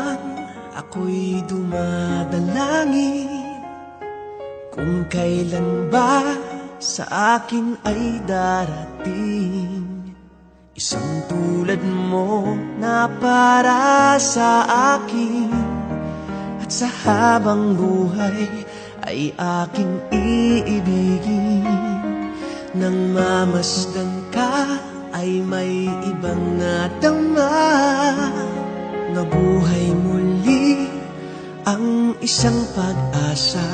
lamang ako'y dumadalangin kung kailan ba sa akin ay darating isang tulad mo na para sa akin. At sa habang buhay ay aking iibigin. Nang mamasdan ka ay may ibang nadama. Nabuhay muli ang isang pag-asa.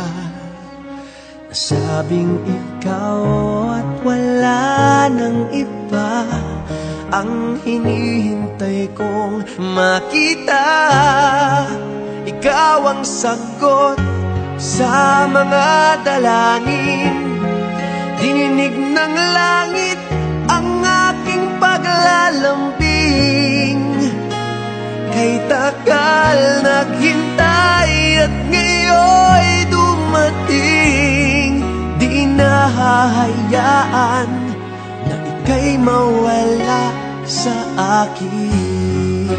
Nasabing ikaw at wala nang iba ang hinihintay kong makita. Ikaw ang sagot sa mga dalangin. Dininig ng langit ang aking paglalambing. Kay tagal naghintay at ngayon'y dumating. Di nahahayaan na ika'y mawala sa akin.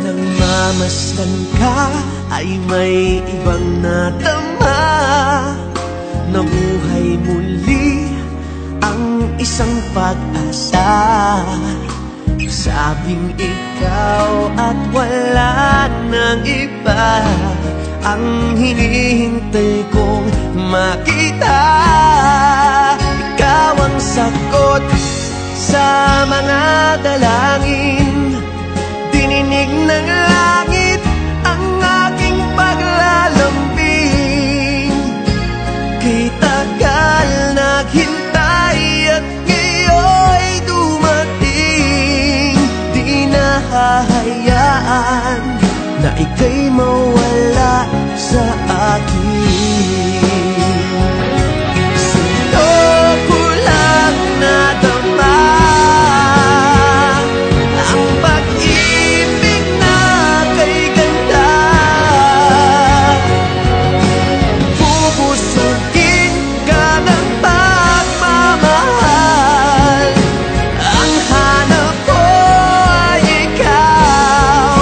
Nang mamasdan ka ay may ibang nadama. Nabuhay muli ang isang pag-asa. Sabing ikaw at wala nang iba ang hinihintay kong makita. Ikaw ang sagot sa mga dalangin. Dininig ng langit ang aking paglalambing. Kay tagal naghintay at ngayon'y dumating. Di nahahayaan na ika'y mawala sa akin. Sa'yo ko lang nadama ang pag-ibig na kay ganda. Bubusugin ka ng pagmamahal. Ang hanap ko ay ikaw.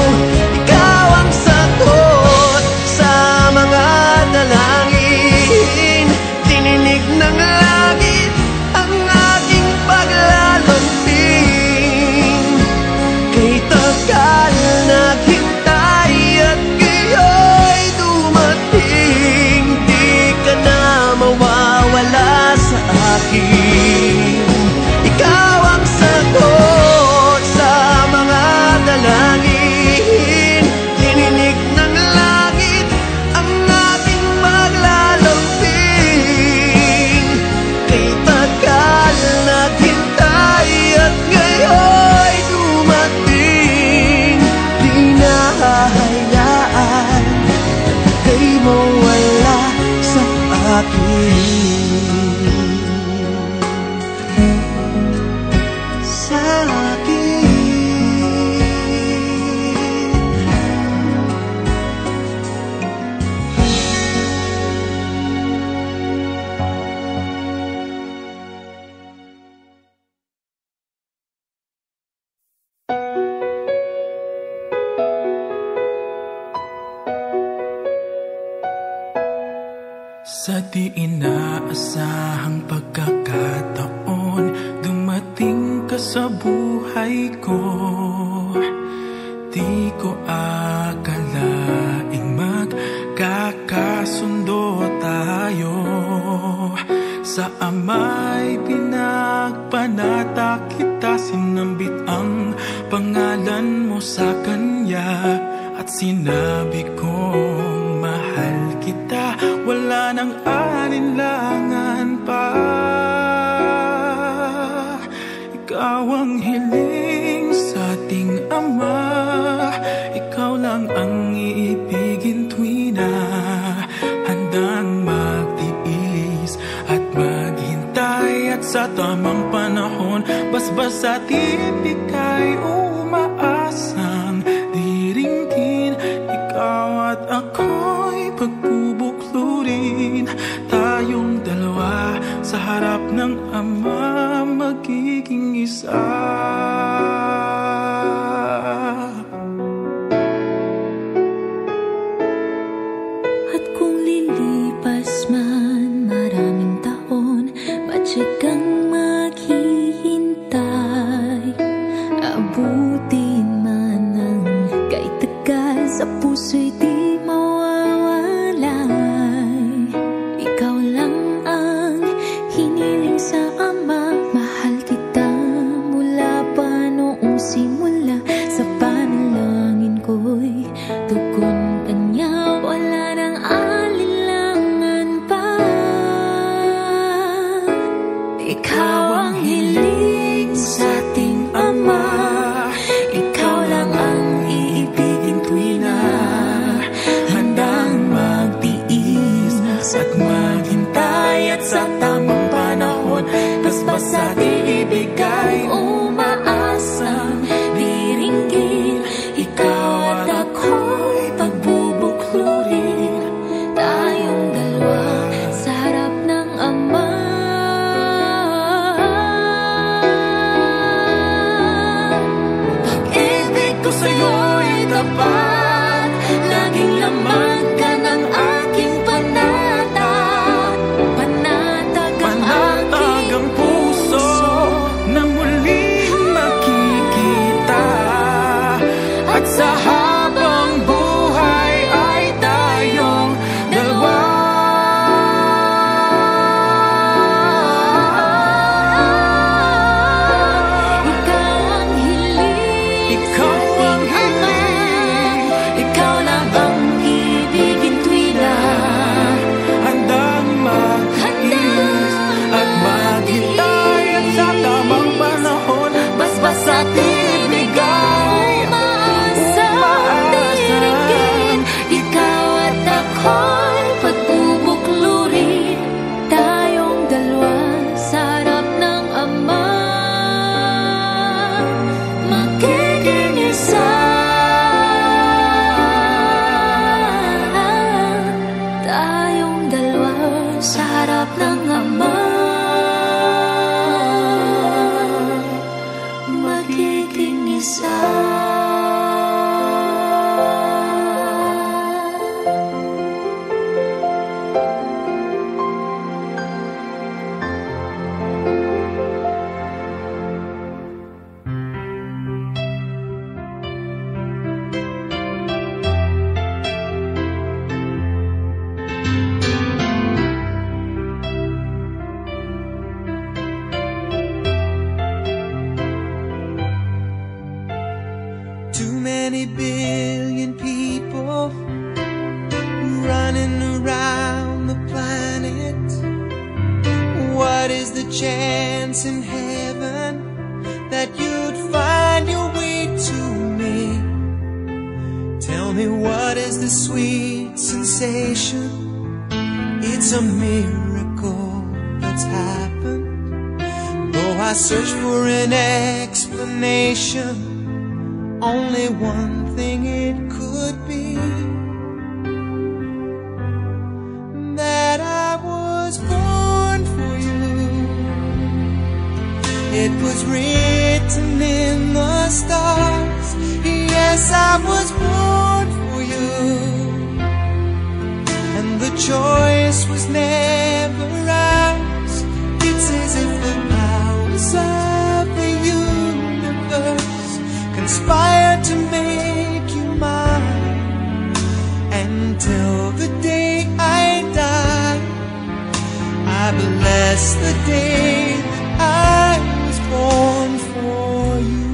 Ikaw ang sagot sa mga dalangin. Dininig ng langit ang aking paglalambing. Kay tagal naghintay at ngayon'y dumating. Di ka na mawawala sa akin. Ikaw ang sagot sa mga dalangin. Dininig ng langit ang aking paglalambing. Kay tagal naghintay at ngayon'y dumating. Di nahahayaan na ika'y mawala sa akin. Sa akin. Sa di inaasahang pagkakataon, dumating ka sa buhay ko. Di ko akalaing magkakasundo tayo. Sa ama'y pinagpanata kita, sinambit ang pangalan mo sa kanya. At sinabi kong mahal kita, wala nang alinlangan pa. Ikaw ang hiling sa ating Ama. Ikaw lang ang iibigin tuwi na handang magtiis at maghintay. At sa tamang panahon, basbas at ibig kay umaasang diringgin. Ikaw at ako'y pagbubuklurin, tayong dalawa sa harap ng Ama magiging isa. simula sa panalangin ko'y tugon kanya, wala nang alinlangan pa. Ikaw ang hiling sa ating Ama, ikaw lang ang iibigin tuwi na handang magtiis at maghintay, at sa tamang panahon basbas at iibigay umaasang diringgin. Ikaw at ako'y pagbubuklurin, tayong dalawa sa harap ng Ama. Pag-ibig ko sa'yo'y tapat, laging laman ka ng aking panatag. Panatag ang aking puso na muling makikita, at sa habang buhay ay tayong dalawa. Ikaw ang hiling, ikaw ang hiling, ikaw lang ang ibigin tuwi na handang mag-iis at maghintay, at sa tamang panahon basbas at ibigay umaasang diringgin. Ikaw at ako'y pagbubuklurin, tayong dalawa sa harap ng Ama, magiging isa. Tayong dalawa sa harap ng Ama, magiging isa. Too many billion people running around the planet. What is the chance in heaven that you'd find your way to me? Tell me, what is the sweet sensation? It's a miracle that's happened. Though I search for an explanation, only one thing it could be, that I was born for you. It was written in the stars. Yes, I was born for you, and the choice was never ours. It's as if the powers of the universe conspire to make you mine, and till the day I die, I bless the day that I was born for you.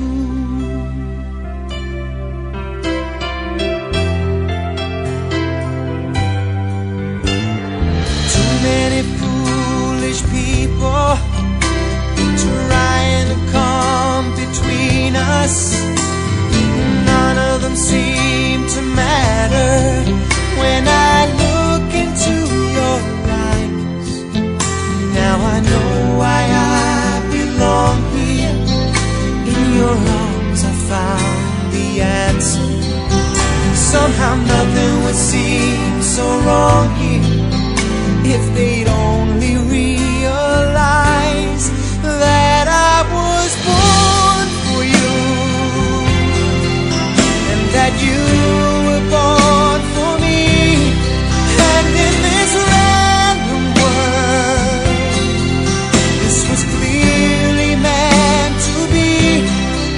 Too many foolish people trying to come between us. None of them seem to matter when I look into your eyes. Now I know why I belong here. In your arms I found the answer. Somehow nothing would seem so wrong here if they'd only realize that I was born for you, that you were born for me. And in this random world, this was clearly meant to be.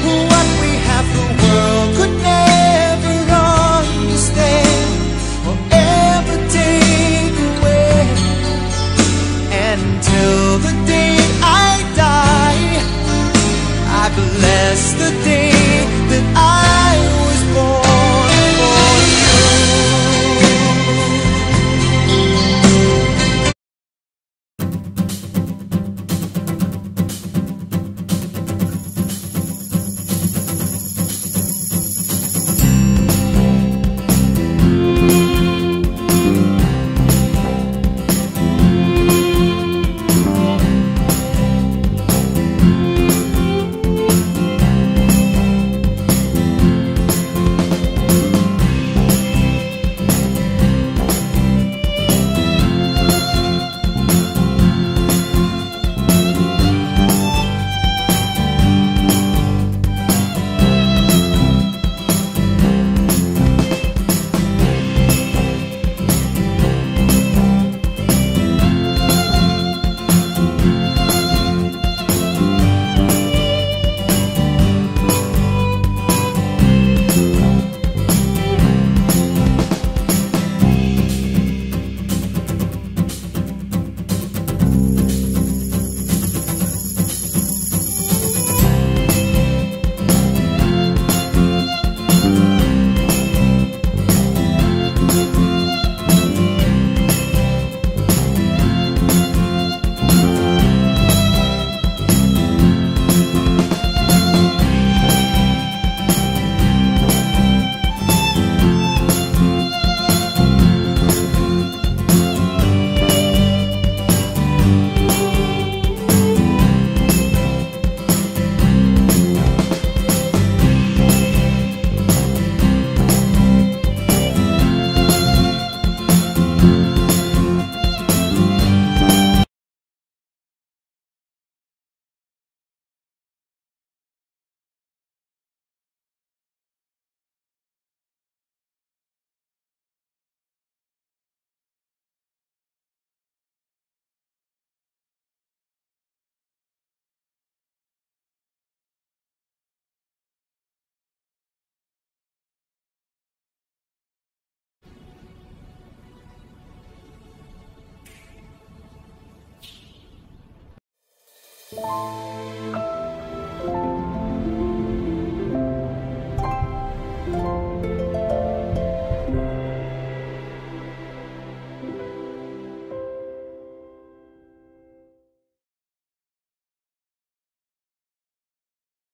What we have, the world could never understand or ever take away.